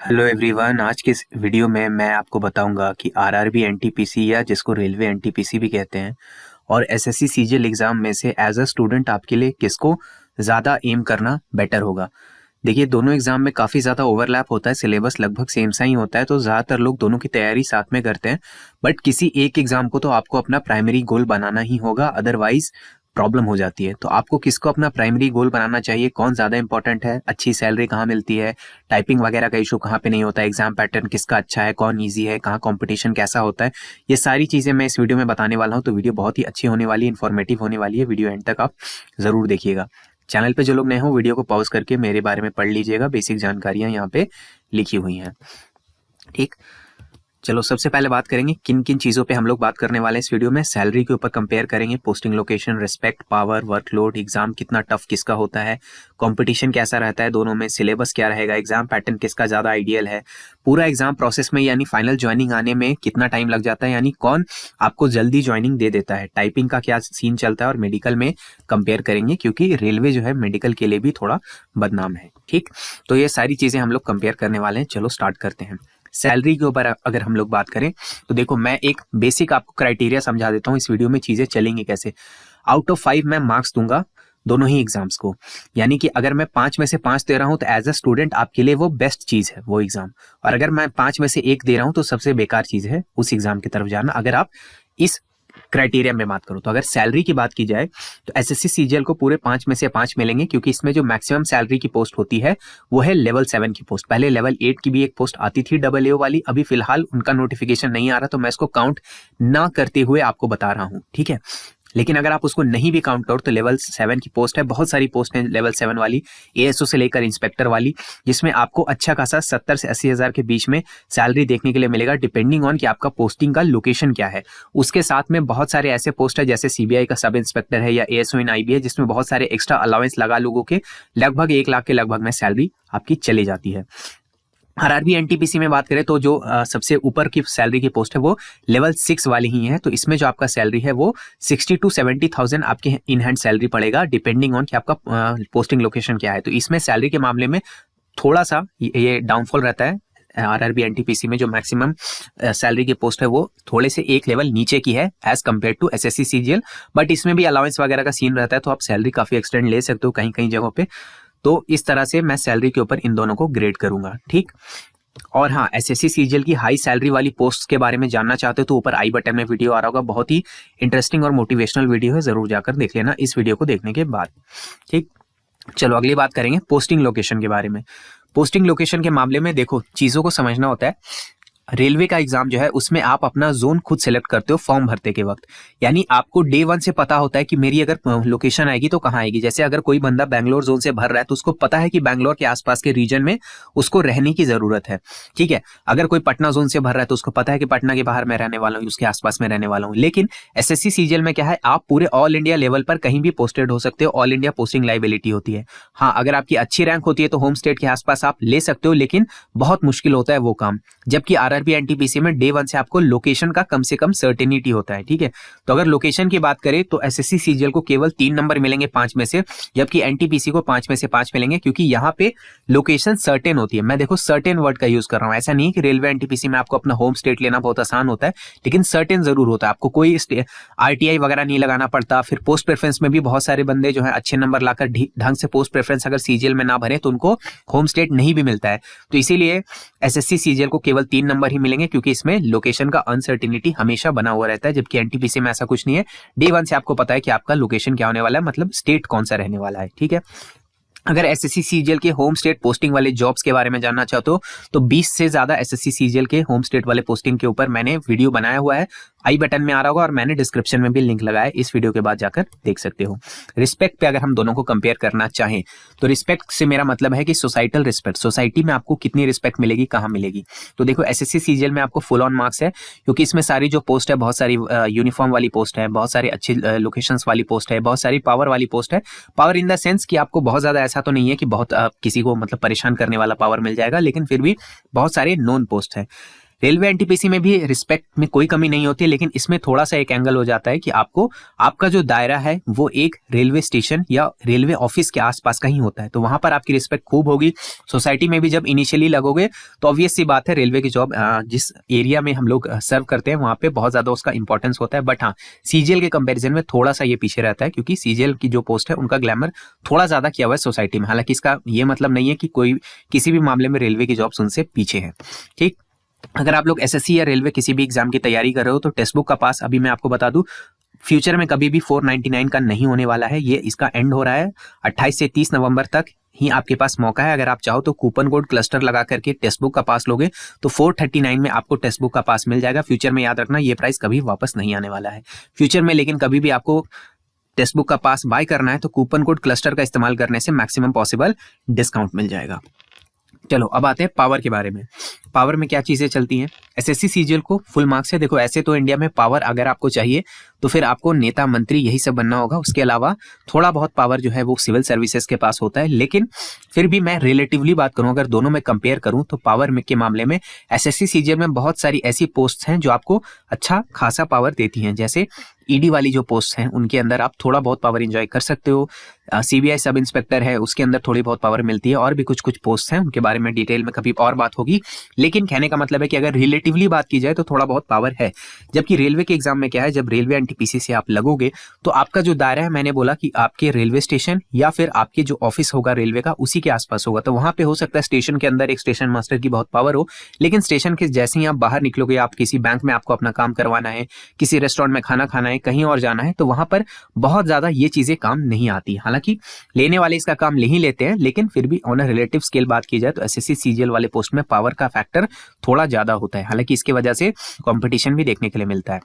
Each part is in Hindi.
Hello everyone. आज के इस वीडियो में मैं आपको बताऊंगा कि आरआरबी एनटीपीसी या जिसको रेलवे एनटीपीसी भी कहते हैं और एसएससी सीजीएल एग्जाम में से एज अ स्टूडेंट आपके लिए किसको ज़्यादा एम करना बेटर होगा। देखिए, दोनों एग्जाम में काफ़ी ज़्यादा ओवरलैप होता है, सिलेबस लगभग सेम सा ही होता है, तो ज़्यादातर लोग दोनों की तैयारी साथ में करते हैं। बट किसी एक एग्जाम को तो आपको अपना प्राइमरी गोल बनाना ही होगा, अदरवाइज प्रॉब्लम हो जाती है। तो आपको किसको अपना प्राइमरी गोल बनाना चाहिए, कौन ज़्यादा इंपॉर्टेंट है, अच्छी सैलरी कहाँ मिलती है, टाइपिंग वगैरह का इशू कहाँ पे नहीं होता है, एग्जाम पैटर्न किसका अच्छा है, कौन ईजी है, कहाँ कंपटीशन कैसा होता है, ये सारी चीज़ें मैं इस वीडियो में बताने वाला हूँ। तो वीडियो बहुत ही अच्छी होने वाली है, इन्फॉर्मेटिव होने वाली है। वीडियो एंड तक आप ज़रूर देखिएगा। चैनल पे जो लोग नए हो, वीडियो को पॉज करके मेरे बारे में पढ़ लीजिएगा, बेसिक जानकारियां यहाँ पे लिखी हुई हैं। ठीक, चलो सबसे पहले बात करेंगे किन किन चीज़ों पे हम लोग बात करने वाले हैं इस वीडियो में। सैलरी के ऊपर कंपेयर करेंगे, posting location, respect, power, workload, exam कितना टफ किसका होता है, कंपटीशन कैसा रहता है दोनों में, सिलेबस क्या रहेगा, एग्जाम पैटर्न किसका ज़्यादा आइडियल है, पूरा एग्जाम प्रोसेस में यानी फाइनल ज्वाइनिंग आने में कितना टाइम लग जाता है, यानी कौन आपको जल्दी ज्वाइनिंग दे देता है, टाइपिंग का क्या सीन चलता है, और मेडिकल में कंपेयर करेंगे क्योंकि रेलवे जो है मेडिकल के लिए भी थोड़ा बदनाम है। ठीक, तो ये सारी चीज़ें हम लोग कंपेयर करने वाले हैं। चलो स्टार्ट करते हैं। सैलरी के ऊपर अगर हम लोग बात करें तो देखो, मैं एक बेसिक आपको क्राइटेरिया समझा देता हूँ, इस वीडियो में चीजें चलेंगी कैसे। आउट ऑफ 5 मैं मार्क्स दूंगा दोनों ही एग्जाम्स को, यानी कि अगर मैं 5 में से 5 दे रहा हूं तो एज अ स्टूडेंट आपके लिए वो बेस्ट चीज है वो एग्जाम, और अगर मैं 5 में से 1 दे रहा हूं तो सबसे बेकार चीज है उस एग्जाम की तरफ जाना, अगर आप इस क्राइटेरिया में बात करो तो। अगर सैलरी की बात की जाए तो एसएससी सीजीएल को पूरे 5 में से 5 मिलेंगे, क्योंकि इसमें जो मैक्सिमम सैलरी की पोस्ट होती है वो है लेवल 7 की पोस्ट। पहले लेवल 8 की भी एक पोस्ट आती थी डबल ए वाली, अभी फिलहाल उनका नोटिफिकेशन नहीं आ रहा, तो मैं इसको काउंट ना करते हुए आपको बता रहा हूँ। ठीक है, लेकिन अगर आप उसको नहीं भी काउंट करो तो लेवल 7 की पोस्ट है, बहुत सारी पोस्ट है लेवल 7 वाली, एएसओ से लेकर इंस्पेक्टर वाली, जिसमें आपको अच्छा खासा 70 से 80 हजार के बीच में सैलरी देखने के लिए मिलेगा, डिपेंडिंग ऑन कि आपका पोस्टिंग का लोकेशन क्या है। उसके साथ में बहुत सारे ऐसे पोस्ट है जैसे सीबीआई का सब इंस्पेक्टर है या एएसओ इन आईबी है, जिसमें बहुत सारे एक्स्ट्रा अलाउंस लगा लोगों के लगभग 1 लाख के लगभग में सैलरी आपकी चली जाती है। आरआरबी एनटीपीसी में बात करें तो जो सबसे ऊपर की सैलरी की पोस्ट है वो लेवल 6 वाली ही है, तो इसमें जो आपका सैलरी है वो 60 to 70,000 आपके इन हैंड सैलरी पड़ेगा, डिपेंडिंग ऑन कि आपका पोस्टिंग लोकेशन क्या है। तो इसमें सैलरी के मामले में थोड़ा सा ये डाउनफॉल रहता है। आरआरबी एनटीपीसी में जो मैक्सिमम सैलरी की पोस्ट है वो थोड़े से एक लेवल नीचे की है as compare to SSC CGL, but इसमें भी अलाउंस वगैरह का सीन रहता है, तो आप सैलरी काफी एक्सटेंड ले सकते हो कहीं कहीं जगहों पे। तो इस तरह से मैं सैलरी के ऊपर इन दोनों को ग्रेड करूंगा। ठीक, और हाँ, एसएससी सीजीएल की हाई सैलरी वाली पोस्ट के बारे में जानना चाहते हो तो ऊपर आई बटन में वीडियो आ रहा होगा, बहुत ही इंटरेस्टिंग और मोटिवेशनल वीडियो है, जरूर जाकर देख लेना इस वीडियो को देखने के बाद। ठीक, चलो अगली बात करेंगे पोस्टिंग लोकेशन के बारे में। पोस्टिंग लोकेशन के मामले में देखो, चीजों को समझना होता है। रेलवे का एग्जाम जो है उसमें आप अपना जोन खुद सेलेक्ट करते हो फॉर्म भरते के वक्त, यानी आपको डे 1 से पता होता है कि मेरी अगर लोकेशन आएगी तो कहाँ आएगी। जैसे अगर कोई बंदा बैंगलोर जोन से भर रहा है तो उसको पता है कि बैंगलोर के आसपास के रीजन में उसको रहने की जरूरत है। ठीक है, अगर कोई पटना जोन से भर रहा है तो उसको पता है कि पटना के बाहर मैं रहने वाला हूँ, उसके आसपास में रहने वाला हूँ। लेकिन एसएससी सीजीएल में क्या है, आप पूरे ऑल इंडिया लेवल पर कहीं भी पोस्टेड हो सकते हो, ऑल इंडिया पोस्टिंग लाइबिलिटी होती है। हाँ, अगर आपकी अच्छी रैंक होती है तो होम स्टेट के आसपास आप ले सकते हो, लेकिन बहुत मुश्किल होता है वो काम। जबकि आरआरबी एनटीपीसी में डे 1 से आपको लोकेशन का कम से कम सर्टेनिटी होता है। ठीक है, तो अगर लोकेशन की बात करें तो एसएससी सीजीएल को केवल 3 नंबर मिलेंगे 5 में से, जबकि एनटीपीसी को 5 में से 5 मिलेंगे, क्योंकि यहाँ पे लोकेशन सर्टेन होती है। मैं देखो सर्टेन वर्ड का यूज कर रहा हूँ, ऐसा नहीं कि रेलवे एनटीपीसी में आपको अपना होम स्टेट लेना बहुत आसान होता है, लेकिन सर्टेन जरूर होता है, आपको कोई आरटीआई वगैरह नहीं लगाना पड़ता। फिर पोस्ट प्रेफरेंस में भी बहुत सारे बंदे जो है अच्छे नंबर लाकर ढंग से पोस्ट प्रेफरेंस अगर सीजीएल में ना भरे तो उनको होम स्टेट नहीं भी मिलता है। तो इसीलिए एसएससी सीजीएल को केवल 3 नंबर ही मिलेंगे, क्योंकि इसमें लोकेशन का अनसर्टिनिटी हमेशा बना हुआ रहता है, जबकि एनटीपीसी में ऐसा कुछ नहीं है। डे 1 से आपको पता है कि आपका लोकेशन क्या होने वाला है, मतलब स्टेट कौन सा रहने वाला है। ठीक है, अगर एसएससी सीजीएल के होम स्टेट पोस्टिंग वाले जॉब्स के बारे में जानना चाहते हो तो 20 से ज्यादा एसएससी सीजीएल के होम स्टेट वाले पोस्टिंग के ऊपर मैंने वीडियो बनाया हुआ है, आई बटन में आ रहा होगा, और मैंने डिस्क्रिप्शन में भी लिंक लगाया, इस वीडियो के बाद जाकर देख सकते हो। रिस्पेक्ट पे अगर हम दोनों को कंपेयर करना चाहें तो रिस्पेक्ट से मेरा मतलब है कि सोसाइटल रिस्पेक्ट, सोसाइटी में आपको कितनी रिस्पेक्ट मिलेगी, कहाँ मिलेगी। तो देखो, एसएससी सीजीएल में आपको फुल ऑन मार्क्स है, क्योंकि इसमें सारी जो पोस्ट है, बहुत सारी यूनिफॉर्म वाली पोस्ट है, बहुत सारी अच्छी लोकेशंस वाली पोस्ट है, बहुत सारी पावर वाली पोस्ट है। पावर इन द सेंस कि आपको बहुत ज्यादा ऐसा तो नहीं है कि बहुत किसी को मतलब परेशान करने वाला पावर मिल जाएगा, लेकिन फिर भी बहुत सारे नॉन पोस्ट है। रेलवे एनटीपीसी में भी रिस्पेक्ट में कोई कमी नहीं होती, लेकिन इसमें थोड़ा सा एक एंगल हो जाता है कि आपको आपका जो दायरा है वो एक रेलवे स्टेशन या रेलवे ऑफिस के आसपास का ही होता है, तो वहां पर आपकी रिस्पेक्ट खूब होगी। सोसाइटी में भी जब इनिशियली लगोगे तो ऑब्वियस सी बात है, रेलवे की जॉब जिस एरिया में हम लोग सर्व करते हैं वहां पे बहुत ज्यादा उसका इंपॉर्टेंस होता है। बट हाँ, सीजीएल के कंपैरिजन में थोड़ा सा ये पीछे रहता है, क्योंकि सीजीएल की जो पोस्ट है उनका ग्लैमर थोड़ा ज्यादा किया हुआ है सोसाइटी में। हालांकि इसका ये मतलब नहीं है कि कोई किसी भी मामले में रेलवे की जॉब्स उनसे पीछे है। ठीक, अगर आप लोग एसएससी या रेलवे किसी भी एग्जाम की तैयारी कर रहे हो तो टेक्स्ट बुक का पास अभी मैं आपको बता दूं, फ्यूचर में कभी भी 499 का नहीं होने वाला है। ये इसका एंड हो रहा है 28 से 30 नवंबर तक ही आपके पास मौका है। अगर आप चाहो तो कूपन कोड क्लस्टर लगा करके टेक्स्ट बुक का पास लोगे तो 439 में आपको टेक्स्ट बुक का पास मिल जाएगा। फ्यूचर में याद रखना, ये प्राइस कभी वापस नहीं आने वाला है फ्यूचर में। लेकिन कभी भी आपको टेक्स्ट बुक का पास बाय करना है तो कूपन कोड क्लस्टर का इस्तेमाल करने से मैक्सिमम पॉसिबल डिस्काउंट मिल जाएगा। चलो अब आते हैं पावर के बारे में। पावर में क्या चीजें चलती हैं? एसएससी सीजीएल को फुल मार्क्स है। देखो, ऐसे तो इंडिया में पावर अगर आपको चाहिए तो फिर आपको नेता मंत्री यही सब बनना होगा। उसके अलावा थोड़ा बहुत पावर जो है वो सिविल सर्विसेज के पास होता है। लेकिन फिर भी मैं रिलेटिवली बात करूं, अगर दोनों में कंपेयर करूं तो पावर में के मामले में एसएससी सीजीएल में बहुत सारी ऐसी पोस्ट हैं जो आपको अच्छा खासा पावर देती हैं। जैसे ईडी वाली जो पोस्ट हैं उनके अंदर आप थोड़ा बहुत पावर एंजॉय कर सकते हो। सीबीआई सब इंस्पेक्टर है, उसके अंदर थोड़ी बहुत पावर मिलती है। और भी कुछ कुछ पोस्ट हैं, उनके बारे में डिटेल में कभी और बात होगी। लेकिन कहने का मतलब है कि अगर रिलेटिवली बात की जाए तो थोड़ा बहुत पावर है। जबकि रेलवे के एग्जाम में क्या है, जब रेलवे एनटीपीसी से आप लगोगे तो आपका जो दायरा है, मैंने बोला कि आपके रेलवे स्टेशन या फिर आपके जो ऑफिस होगा रेलवे का उसी के आसपास होगा। तो वहां पे हो सकता है स्टेशन के अंदर एक स्टेशन मास्टर की बहुत पावर हो, लेकिन स्टेशन के जैसे ही आप बाहर निकलोगे, आप किसी बैंक में आपको अपना काम करवाना है, किसी रेस्टोरेंट में खाना खाना है, कहीं और जाना है, तो वहां पर बहुत ज्यादा ये चीजें काम नहीं आती। हालांकि लेने वाले इसका काम ले ही लेते हैं, लेकिन फिर भी ऑन अ रिलेटिव स्केल बात की जाए तो एसएससी सीजीएल वाले पोस्ट में पावर का फैक्टर थोड़ा ज्यादा होता है। हालांकि इसकी वजह से कंपटीशन भी देखने के लिए मिलता है।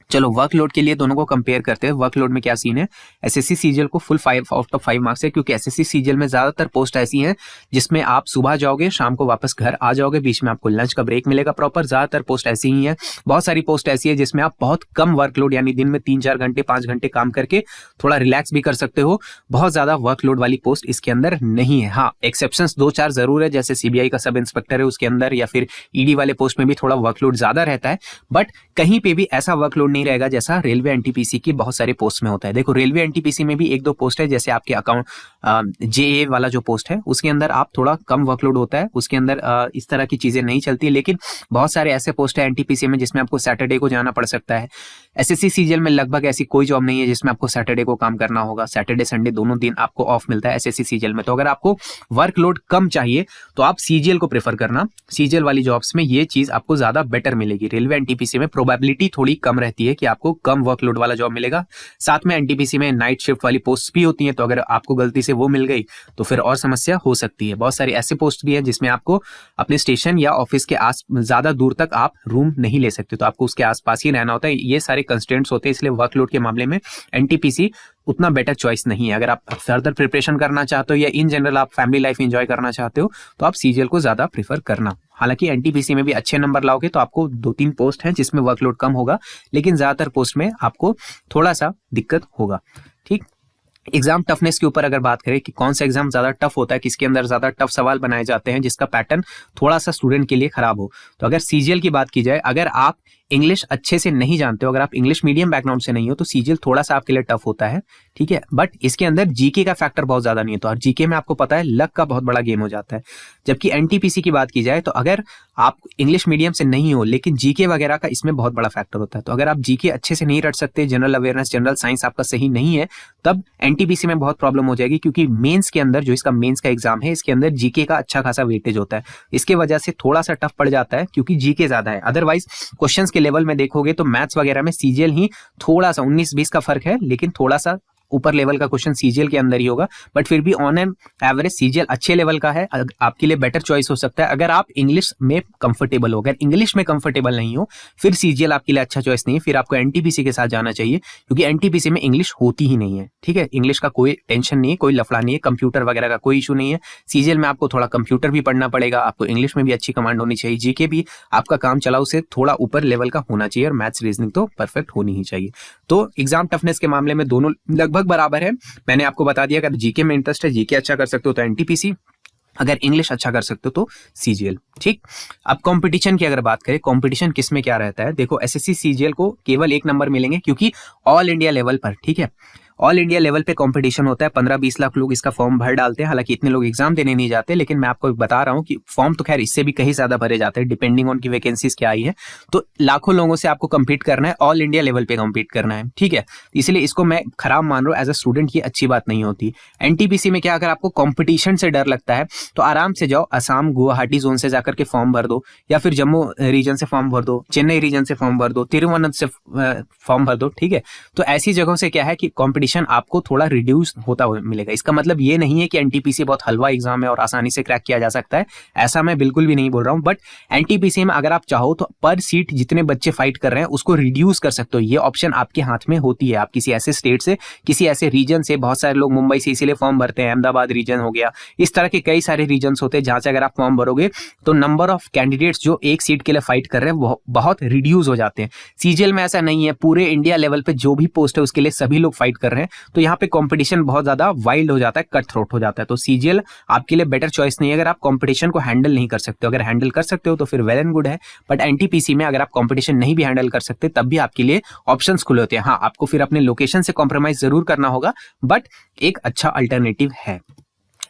चलो वर्कलोड के लिए दोनों को कंपेयर करते हैं। वर्कलोड में क्या सीन है? एसएससी सीजीएल को फुल 5 आउट ऑफ 5 मार्क्स है, क्योंकि एसएससी सीजीएल में ज्यादातर पोस्ट ऐसी हैं जिसमें आप सुबह जाओगे, शाम को वापस घर आ जाओगे, बीच में आपको लंच का ब्रेक मिलेगा प्रॉपर। ज्यादातर पोस्ट ऐसी ही है। बहुत सारी पोस्ट ऐसी है जिसमें आप बहुत कम वर्कलोड, यानी दिन में 3-4 घंटे 5 घंटे काम करके थोड़ा रिलैक्स भी कर सकते हो। बहुत ज्यादा वर्कलोड वाली पोस्ट इसके अंदर नहीं है। हाँ, एक्सेप्शंस 2-4 जरूर है, जैसे सीबीआई का सब इंस्पेक्टर है उसके अंदर, या फिर ईडी वाले पोस्ट में भी थोड़ा वर्कलोड ज्यादा रहता है। बट कहीं पे भी ऐसा वर्कलोड नहीं रहेगा जैसा रेलवे एनटीपीसी की बहुत सारे पोस्ट में होता है। देखो, रेलवे एनटीपीसी में भी 1-2 पोस्ट है, जैसे आपके अकाउंट जेए वाला जो पोस्ट है उसके अंदर आप थोड़ा कम वर्कलोड होता है, उसके अंदर इस तरह की चीजें नहीं चलती। लेकिन बहुत सारे ऐसे पोस्ट है एनटीपीसी में जिसमें आपको सैटरडे को जाना पड़ सकता है। एसएससी सीजीएल में लगभग ऐसी कोई जॉब नहीं है जिसमें आपको सैटरडे को काम करना होगा। सैटरडे संडे दोनों दिन आपको ऑफ मिलता है एसएससी सीजीएल में। तो अगर आपको वर्कलोड कम चाहिए तो आप सीजीएल को प्रेफर करना। सीजीएल वाली जॉब्स में ये चीज आपको ज्यादा बेटर मिलेगी। रेलवे एनटीपीसी में प्रोबेबिलिटी थोड़ी कम रहती है कि आपको कम वर्कलोड वाला जॉब मिलेगा। साथ में एनटीपीसी में नाइट शिफ्ट वाली पोस्ट भी होती हैं, तो अगर आपको गलती से वो मिल गई तो फिर और समस्या हो सकती है। बहुत सारी ऐसे पोस्ट भी हैं जिसमें आपको अपने स्टेशन या ऑफिस के आस ज्यादा दूर तक आप रूम नहीं ले सकते, तो आपको उसके आसपास ही रहना होता है। ये सारे कंस्ट्रेंट्स होते हैं, इसलिए वर्कलोड के मामले में एनटीपीसी उतना बेटर चॉइस नहीं है। अगर आप फर्दर प्रिपरेशन करना चाहते हो या इन जनरल आप फैमिली लाइफ एंजॉय करना चाहते हो तो आप सीजीएल को ज्यादा प्रीफर करना। हालांकि एनटीपीसी में भी अच्छे नंबर लाओगे तो आपको 2-3 पोस्ट हैं जिसमें वर्कलोड कम होगा, लेकिन ज्यादातर पोस्ट में आपको थोड़ा सा दिक्कत होगा। ठीक, एग्जाम टफनेस के ऊपर अगर बात करें कि कौन सा एग्जाम ज्यादा टफ होता है, किसके अंदर ज्यादा टफ सवाल बनाए जाते हैं जिसका पैटर्न थोड़ा सा स्टूडेंट के लिए खराब हो, तो अगर सीजीएल की बात की जाए, अगर आप इंग्लिश अच्छे से नहीं जानते हो, अगर आप इंग्लिश मीडियम बैकग्राउंड से नहीं हो तो सीजीएल थोड़ा सा आपके लिए टफ होता है। ठीक है, बट इसके अंदर जीके का फैक्टर बहुत ज्यादा नहीं है, तो जीके में आपको पता है लक का बहुत बड़ा गेम हो जाता है। जबकि एनटीपीसी की बात की जाए तो अगर आप इंग्लिश मीडियम से नहीं हो लेकिन जीके वगैरह का इसमें बहुत बड़ा फैक्टर होता है, तो अगर आप जीके अच्छे से नहीं रट सकते, जनरल अवेयरनेस जनरल साइंस आपका सही नहीं है, तब एनटीपीसी में बहुत प्रॉब्लम हो जाएगी। क्योंकि मेंस के अंदर जो इसका मेंस का एग्जाम है इसके अंदर जीके का अच्छा खासा वेटेज होता है, इसके वजह से थोड़ा सा टफ पड़ जाता है क्योंकि जीके ज्यादा है। अदरवाइज क्वेश्चंस के लेवल में देखोगे तो मैथ्स वगैरह में सीजीएल ही थोड़ा सा 19-20 का फर्क है, लेकिन थोड़ा सा ऊपर लेवल का क्वेश्चन सीजीएल के अंदर ही होगा। बट फिर भी ऑन एन एवरेज सीजीएल अच्छे लेवल का है, आपके लिए बेटर चॉइस हो सकता है अगर आप इंग्लिश में कंफर्टेबल हो। अगर इंग्लिश में कंफर्टेबल नहीं हो फिर सीजीएल आपके लिए अच्छा चॉइस नहीं है, फिर आपको एनटीपीसी के साथ जाना चाहिए, क्योंकि एनटीपीसी में इंग्लिश होती ही नहीं है। ठीक है, इंग्लिश का कोई टेंशन नहीं है, कोई लफड़ा नहीं है, कंप्यूटर वगैरह का कोई इशू नहीं है। सीजीएल में आपको थोड़ा कंप्यूटर भी पढ़ना पड़ेगा, आपको इंग्लिश में भी अच्छी कमांड होनी चाहिए, जीके भी आपका काम चलाओ से थोड़ा ऊपर लेवल का होना चाहिए, और मैथ्स रीजनिंग तो परफेक्ट होनी ही चाहिए। तो एग्जाम टफनेस के मामले में दोनों लगभग बराबर है। मैंने आपको बता दिया अगर जीके में इंटरेस्ट है, जीके अच्छा कर सकते हो तो एनटीपीसी, अगर इंग्लिश अच्छा कर सकते हो तो सीजीएल। ठीक, अब कंपटीशन की अगर बात करें, कंपटीशन किस में क्या रहता है, देखो एसएससी सीजीएल को केवल 1 नंबर मिलेंगे क्योंकि ऑल इंडिया लेवल पर, ठीक है, ऑल इंडिया लेवल पे कंपटीशन होता है। 15-20 लाख लोग इसका फॉर्म भर डालते हैं, हालांकि इतने लोग एग्जाम देने नहीं जाते, लेकिन मैं आपको बता रहा हूँ कि फॉर्म तो खैर इससे भी कहीं ज्यादा भरे जाते हैं, डिपेंडिंग ऑन की वैकेंसीज क्या आई है। तो लाखों लोगों से आपको कम्पीट करना है, ऑल इंडिया लेवल पे कम्पीट करना है, ठीक है। इसलिए इसको मैं खराब मान रहा हूँ, एज अ स्टूडेंट ये अच्छी बात नहीं होती। एनटीपीसी में क्या, अगर आपको कॉम्पिटिशन से डर लगता है तो आराम से जाओ, असम गुवाहाटी जोन से जाकर के फॉर्म भर दो, या फिर जम्मू रीजन से फॉर्म भर दो, चेन्नई रीजन से फॉर्म भर दो, तिरुवनंत से फॉर्म भर दो, ठीक है। तो ऐसी जगहों से क्या है कि कंपटीशन आपको थोड़ा रिड्यूस होता मिलेगा। इसका मतलब ये नहीं है कि एनटीपीसी बहुत हलवा एग्जाम है और आसानी से क्रैक किया जा सकता है, ऐसा मैं बिल्कुल भी नहीं बोल रहा हूं। बट एनटीपीसी में अगर आप चाहो तो पर सीट जितने बच्चे फाइट कर रहे हैं उसको रिड्यूस कर सकते हो, ये ऑप्शन आपके हाथ में होती है। आप किसी ऐसे स्टेट से, किसी ऐसे रीजन से, बहुत सारे लोग मुंबई से इसीलिए फॉर्म भरते हैं, अहमदाबाद रीजन हो गया, इस तरह के कई सारे रीजन होते हैं जहां से अगर आप फॉर्म भरोगे तो नंबर ऑफ कैंडिडेट्स जो एक सीट के लिए फाइट कर रहे हैं वो बहुत रिड्यूस हो जाते हैं। सीजीएल में ऐसा नहीं है, पूरे इंडिया लेवल पे जो भी पोस्ट है उसके लिए सभी लोग फाइट कर रहे हैं, तो यहाँ पे कंपटीशन बहुत ज्यादा वाइल्ड हो जाता है, कट थ्रोट हो जाता है। तो सीजीएल आपके लिए बेटर चॉइस नहीं है अगर आप कंपटीशन को हैंडल नहीं कर सकते हो। अगर हैंडल कर सकते हो तो फिर वेल एंड गुड है, बट एनटीपीसी में अगर आप कंपटीशन नहीं भी हैंडल कर सकते तब भी आपके लिए ऑप्शंस खुले होते हैं। हाँ, आपको फिर अपने लोकेशन से कॉम्प्रोमाइज जरूर करना होगा, बट एक अच्छा अल्टरनेटिव है।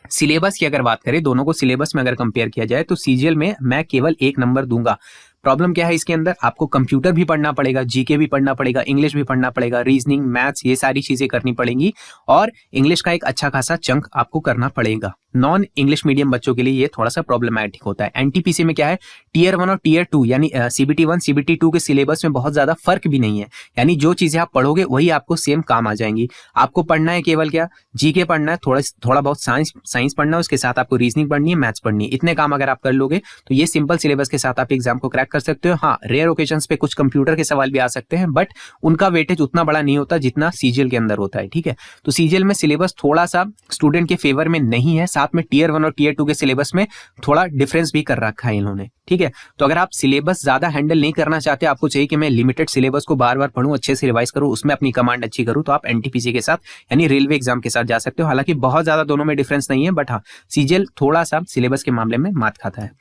सिलेबस की अगर बात करें, दोनों को सिलेबस में अगर कंपेयर किया जाए तो सीजीएल में मैं केवल 1 नंबर दूंगा। प्रॉब्लम क्या है इसके अंदर, आपको कंप्यूटर भी पढ़ना पड़ेगा, जीके भी पढ़ना पड़ेगा, इंग्लिश भी पढ़ना पड़ेगा, रीजनिंग, मैथ्स, ये सारी चीजें करनी पड़ेंगी, और इंग्लिश का एक अच्छा खासा चंक आपको करना पड़ेगा। नॉन इंग्लिश मीडियम बच्चों के लिए ये थोड़ा सा प्रॉब्लमैटिक होता है। एनटीपीसी में क्या है, टीयर 1 और टीयर 2 यानी सीबीटी 1 सीबीटी 2 के सिलेबस में बहुत ज्यादा फर्क भी नहीं है, यानी जो चीजें आप पढ़ोगे वही आपको सेम काम आ जाएंगी। आपको पढ़ना है केवल क्या, जीके पढ़ना है, थोड़ा बहुत साइंस पढ़ना है, उसके साथ आपको रीजनिंग पढ़नी है, मैथ्स पढ़नी है। इतने काम अगर आप कर लोगे तो ये सिंपल सिलेबस के साथ आप एग्जाम को क्रैक कर सकते हो। हाँ, रेयर ओकेजन्स पे कुछ कंप्यूटर के सवाल भी आ सकते हैं, बट उनका वेटेज उतना बड़ा नहीं होता जितना सीजीएल के अंदर होता है, ठीक है। तो सीजीएल में सिलेबस थोड़ा सा स्टूडेंट के फेवर में नहीं है, साथ में टीयर 1 और टीयर 2 के सिलेबस में थोड़ा डिफरेंस भी कर रखा है इन्होंने, ठीक है। तो अगर आप सिलेबस ज्यादा हैंडल नहीं करना चाहते, आपको चाहिए कि मैं लिमिटेड सिलेबस को बार बार पढ़ूं, अच्छे से रिवाइज करूं, उसमें अपनी कमांड अच्छी करूं, तो आप एनटीपीसी के साथ यानी रेलवे एग्जाम के साथ जा सकते हो। हालांकि बहुत ज्यादा दोनों में डिफरेंस नहीं है, बट हाँ, सीजीएल थोड़ा सा सिलेबस के मामले में मात खाता है।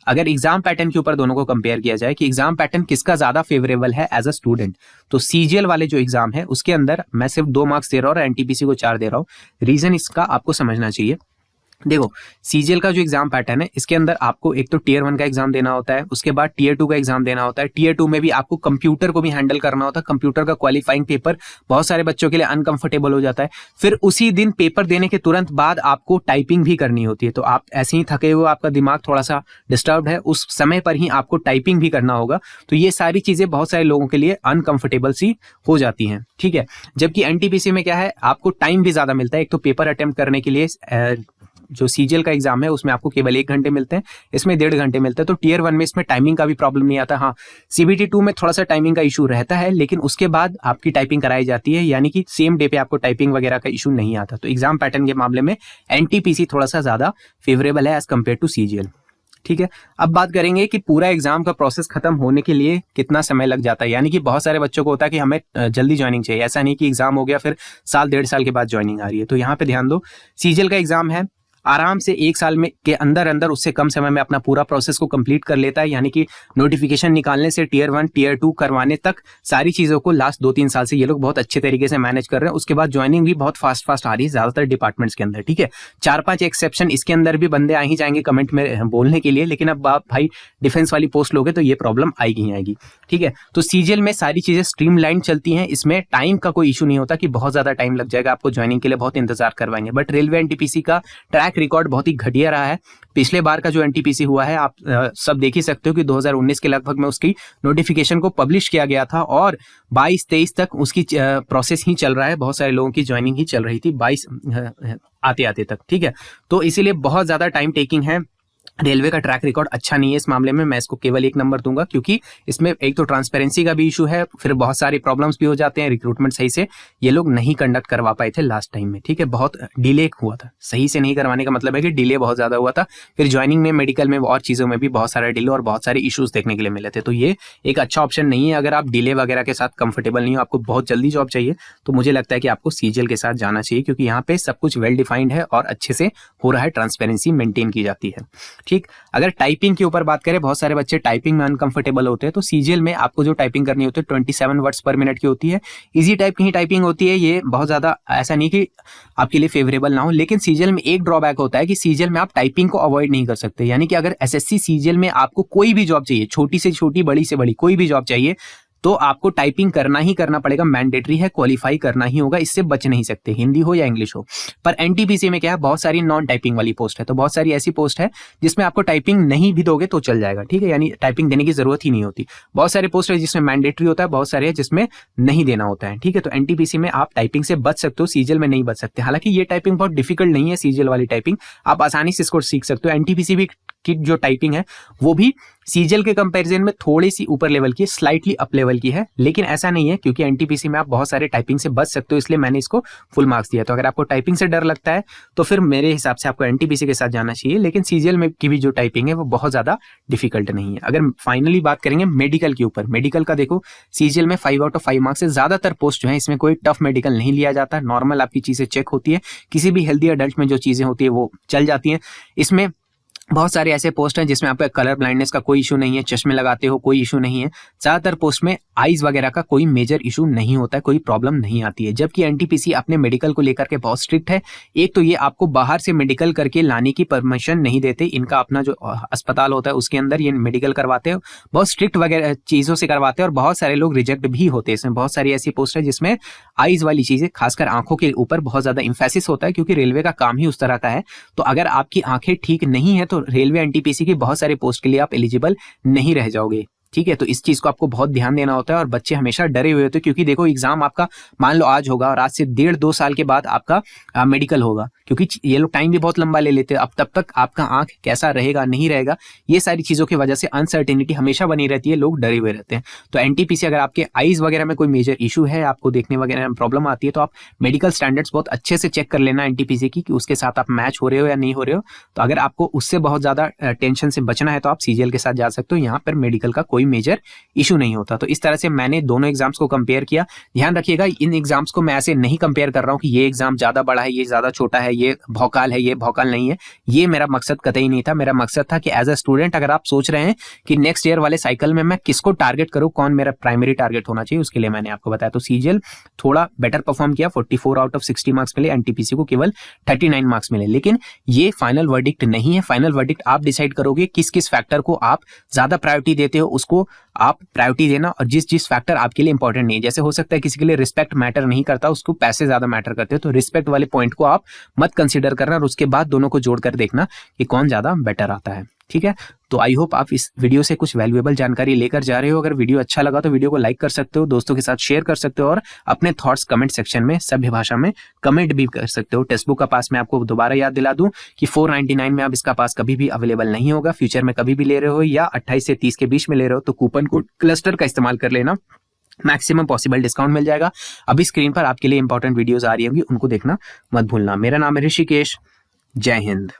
अगर एग्जाम पैटर्न के ऊपर दोनों को कंपेयर किया जाए कि एग्जाम पैटर्न किसका ज्यादा फेवरेबल है एज अ स्टूडेंट, तो सीजीएल वाले जो एग्जाम है उसके अंदर मैं सिर्फ 2 मार्क्स दे रहा हूं और एनटीपीसी को 4 दे रहा हूं। रीजन इसका आपको समझना चाहिए। देखो, सीजीएल का जो एग्जाम पैटर्न है इसके अंदर आपको एक तो टीयर 1 का एग्जाम देना होता है, उसके बाद टीयर 2 का एग्जाम देना होता है। टीयर 2 में भी आपको कंप्यूटर को भी हैंडल करना होता है, कंप्यूटर का क्वालिफाइंग पेपर बहुत सारे बच्चों के लिए अनकंफर्टेबल हो जाता है। फिर उसी दिन पेपर देने के तुरंत बाद आपको टाइपिंग भी करनी होती है, तो आप ऐसे ही थके हुए, आपका दिमाग थोड़ा सा डिस्टर्ब है, उस समय पर ही आपको टाइपिंग भी करना होगा। तो ये सारी चीजें बहुत सारे लोगों के लिए अनकंफर्टेबल सी हो जाती हैं, ठीक है। जबकि एनटीपीसी में क्या है, आपको टाइम भी ज्यादा मिलता है। एक तो पेपर अटेम्प्ट करने के लिए जो सीजीएल का एग्जाम है उसमें आपको केवल 1 घंटे मिलते हैं, इसमें 1.5 घंटे मिलते हैं। तो टीयर 1 में इसमें टाइमिंग का भी प्रॉब्लम नहीं आता। हाँ, सीबीटी 2 में थोड़ा सा टाइमिंग का इशू रहता है, लेकिन उसके बाद आपकी टाइपिंग कराई जाती है, यानी कि सेम डे पे आपको टाइपिंग वगैरह का इशू नहीं आता। तो एग्जाम पैटर्न के मामले में एनटीपीसी थोड़ा सा ज्यादा फेवरेबल है एज कम्पेयर टू सीजीएल, ठीक है। अब बात करेंगे कि पूरा एग्जाम का प्रोसेस खत्म होने के लिए कितना समय लग जाता है, यानी कि बहुत सारे बच्चों को होता है कि हमें जल्दी ज्वाइनिंग चाहिए। ऐसा नहीं कि एग्जाम हो गया फिर 1-1.5 साल के बाद ज्वाइनिंग आ रही है। तो यहाँ पे ध्यान दो, सीजीएल का एग्जाम है, आराम से 1 साल में के अंदर अंदर उससे कम समय में अपना पूरा प्रोसेस को कंप्लीट कर लेता है, यानी कि नोटिफिकेशन निकालने से टीयर 1 टीयर 2 करवाने तक सारी चीजों को लास्ट 2-3 साल से ये लोग बहुत अच्छे तरीके से मैनेज कर रहे हैं। उसके बाद ज्वाइनिंग भी बहुत फास्ट आ रही है ज्यादातर डिपार्टमेंट्स के अंदर, ठीक है। 4-5 एक्सेप्शन इसके अंदर भी बंदे आ ही जाएंगे कमेंट में बोलने के लिए, लेकिन अब आप भाई डिफेंस वाली पोस्ट लोगे तो ये प्रॉब्लम आएगी ही आएगी, ठीक है। तो सीजीएल में सारी चीजें स्ट्रीमलाइन चलती हैं, इसमें टाइम का कोई इशू नहीं होता कि बहुत ज्यादा टाइम लग जाएगा, आपको ज्वाइनिंग के लिए बहुत इंतजार करवाएंगे। बट रेलवे एनटीपीसी का ट्रैक रिकॉर्ड बहुत ही घटिया रहा है। पिछले बार का जो एनटीपीसी हुआ है आप सब देख ही सकते हो कि 2019 के लगभग में उसकी नोटिफिकेशन को पब्लिश किया गया था और 22-23 तक उसकी प्रोसेस ही चल रहा है। बहुत सारे लोगों की ज्वाइनिंग ही चल रही थी 22 आते आते तक, ठीक है। तो इसीलिए बहुत ज्यादा टाइम टेकिंग है रेलवे का ट्रैक रिकॉर्ड अच्छा नहीं है इस मामले में, मैं इसको केवल 1 नंबर दूंगा, क्योंकि इसमें एक तो ट्रांसपेरेंसी का भी इशू है, फिर बहुत सारे प्रॉब्लम्स भी हो जाते हैं, रिक्रूटमेंट सही से ये लोग नहीं कंडक्ट करवा पाए थे लास्ट टाइम में, ठीक है, बहुत डिले हुआ था। सही से नहीं करवाने का मतलब है कि डिले बहुत ज्यादा हुआ था, फिर ज्वाइनिंग में, मेडिकल में और चीजों में भी बहुत सारा डिले और बहुत सारे इशूज देखने के लिए मिले थे। तो ये एक अच्छा ऑप्शन नहीं है अगर आप डिले वगैरह के साथ कंफर्टेबल नहीं हो, आपको बहुत जल्दी जॉब चाहिए, तो मुझे लगता है कि आपको सीजीएल के साथ जाना चाहिए, क्योंकि यहाँ पे सब कुछ वेल डिफाइंड है और अच्छे से हो रहा है, ट्रांसपेरेंसी मेंटेन की जाती है। ठीक, अगर टाइपिंग के ऊपर बात करें, बहुत सारे बच्चे टाइपिंग में अनकंफर्टेबल होते हैं, तो सीजीएल में आपको जो टाइपिंग करनी होती है 27 वर्ड्स पर मिनट की होती है, इजी टाइप की ही टाइपिंग होती है, ये बहुत ज्यादा ऐसा नहीं कि आपके लिए फेवरेबल ना हो, लेकिन सीजीएल में एक ड्रॉबैक होता है कि सीजीएल में आप टाइपिंग को अवॉइड नहीं कर सकते। यानी कि अगर एसएससी सीजीएल में आपको कोई भी जॉब चाहिए, छोटी से छोटी, बड़ी से बड़ी, कोई भी जॉब चाहिए, तो आपको टाइपिंग करना ही करना पड़ेगा, मैंडेटरी है, क्वालिफाई करना ही होगा, इससे बच नहीं सकते, हिंदी हो या इंग्लिश हो। पर एनटीपीसी में क्या है, बहुत सारी नॉन टाइपिंग वाली पोस्ट है, तो बहुत सारी ऐसी पोस्ट है जिसमें आपको टाइपिंग नहीं भी दोगे तो चल जाएगा, ठीक है, यानी टाइपिंग देने की जरूरत ही नहीं होती। बहुत सारे पोस्ट है जिसमें मैंडेटरी होता है, बहुत सारे है जिसमें नहीं देना होता है, ठीक है। तो एनटीपीसी में आप टाइपिंग से बच सकते हो, सीजीएल में नहीं बच सकते। हालांकि ये टाइपिंग बहुत डिफिकल्ट नहीं है, सीजीएल वाली टाइपिंग आप आसानी से इसको सीख सकते हो। एनटीपीसी भी की जो टाइपिंग है वो भी सीजीएल के कंपैरिजन में थोड़ी सी ऊपर लेवल की, स्लाइटली अप लेवल की है, लेकिन ऐसा नहीं है, क्योंकि एनटीपीसी में आप बहुत सारे टाइपिंग से बच सकते हो, इसलिए मैंने इसको फुल मार्क्स दिया। तो अगर आपको टाइपिंग से डर लगता है तो फिर मेरे हिसाब से आपको एनटीपीसी के साथ जाना चाहिए, लेकिन सीजीएल में की भी जो टाइपिंग है वो बहुत ज्यादा डिफिकल्ट नहीं है। अगर फाइनली बात करेंगे मेडिकल के ऊपर, मेडिकल का देखो, सीजीएल में 5 आउट ऑफ 5 मार्क्स से ज्यादातर पोस्ट जो है इसमें कोई टफ मेडिकल नहीं लिया जाता, नॉर्मल आपकी चीजें चेक होती है, किसी भी हेल्दी अडल्ट में जो चीजें होती है वो चल जाती हैं। इसमें बहुत सारे ऐसे पोस्ट हैं जिसमें आपका कलर ब्लाइंडनेस का कोई इशू नहीं है, चश्मे लगाते हो कोई इशू नहीं है, ज्यादातर पोस्ट में आईज वगैरह का कोई मेजर इशू नहीं होता है, कोई प्रॉब्लम नहीं आती है। जबकि एनटीपीसी अपने मेडिकल को लेकर के बहुत स्ट्रिक्ट है। एक तो ये आपको बाहर से मेडिकल करके लाने की परमिशन नहीं देते, इनका अपना जो अस्पताल होता है उसके अंदर ये मेडिकल करवाते हैं, बहुत स्ट्रिक्ट वगैरह चीजों से करवाते हैं, और बहुत सारे लोग रिजेक्ट भी होते हैं। इसमें बहुत सारी ऐसी पोस्ट है जिसमें आईज वाली चीजें, खासकर आंखों के ऊपर बहुत ज्यादा इंफेसिस होता है, क्योंकि रेलवे का काम ही उस तरह का है। तो अगर आपकी आंखें ठीक नहीं है तो रेलवे एनटीपीसी की बहुत सारे पोस्ट के लिए आप एलिजिबल नहीं रह जाओगे, ठीक है। तो इस चीज को आपको बहुत ध्यान देना होता है, और बच्चे हमेशा डरे हुए होते हैं, क्योंकि देखो एग्जाम आपका मान लो आज होगा और आज से 1.5-2 साल के बाद आपका मेडिकल होगा, क्योंकि ये लोग टाइम भी बहुत लंबा ले लेते हैं। अब तब तक आपका आंख कैसा रहेगा, नहीं रहेगा, ये सारी चीजों की वजह से अनसर्टेनिटी हमेशा बनी रहती है, लोग डरे हुए रहते हैं। तो एनटीपीसी, अगर आपके आईज वगैरह में कोई मेजर इशू है, आपको देखने वगैरह में प्रॉब्लम आती है, तो आप मेडिकल स्टैंडर्ड्स बहुत अच्छे से चेक कर लेना एनटीपीसी की, कि उसके साथ आप मैच हो रहे हो या नहीं हो रहे हो। तो अगर आपको उससे बहुत ज्यादा टेंशन से बचना है तो आप सीजीएल के साथ जा सकते हो, यहाँ पर मेडिकल का कोई मेजर इशू नहीं होता। तो इस तरह से मैंने दोनों एग्जाम्स को कंपेयर किया। ध्यान रखिएगा, इन एग्जाम्स को मैं ऐसे नहीं कंपेयर कर रहा हूं कि ये एग्जाम ज्यादा बड़ा है, ये ज्यादा छोटा है, ये भौकाल है, ये भौकाल नहीं है। ये मेरा मकसद कतई नहीं था। मेरा मकसद था कि एज अ स्टूडेंट अगर आप सोच रहे हैं कि नेक्स्ट ईयर वाले साइकिल में मैं किसको टारगेट करूं, कौन मेरा प्राइमरी टारगेट होना चाहिए, उसके लिए मैंने आपको बताया। तो सीजीएल थोड़ा बेटर परफॉर्म किया, 44 आउट ऑफ 60 मार्क्स मिले, एनटीपीसी को केवल 39 मार्क्स मिले। लेकिन ये फाइनल वर्डिक्ट नहीं है। फाइनल वर्डिक्ट आप डिसाइड करोगे किस किस फैक्टर को आप ज्यादा प्रायोरिटी देते हो, उसको आप प्रायोरिटी देना, और जिस जिस फैक्टर आपके लिए इंपॉर्टेंट नहीं है, जैसे हो सकता है किसी के लिए रिस्पेक्ट मैटर नहीं करता, उसको पैसे ज्यादा मैटर करते हो, तो रिस्पेक्ट वाले पॉइंट को आप मत कंसीडर करना, और उसके बाद दोनों को जोड़कर देखना कि कौन ज्यादा बेटर आता है, ठीक है। तो आई होप आप इस वीडियो से कुछ वैल्यूएबल जानकारी लेकर जा रहे हो। अगर वीडियो अच्छा लगा तो वीडियो को लाइक कर सकते हो, दोस्तों के साथ शेयर कर सकते हो, और अपने थॉट्स कमेंट सेक्शन में सभ्य भाषा में कमेंट भी कर सकते हो। टेक्स्ट बुक का पास मैं आपको दोबारा याद दिला दूं कि 499 में आप इसका पास कभी भी अवेलेबल नहीं होगा। फ्यूचर में कभी भी ले रहे हो या 28 से 30 के बीच में ले रहे हो तो कूपन कोड क्लस्टर का इस्तेमाल कर लेना, मैक्सिमम पॉसिबल डिस्काउंट मिल जाएगा। अभी स्क्रीन पर आपके लिए इंपॉर्टेंट वीडियोस आ रही होंगी, उनको देखना मत भूलना। मेरा नाम है ऋषिकेश। जय हिंद।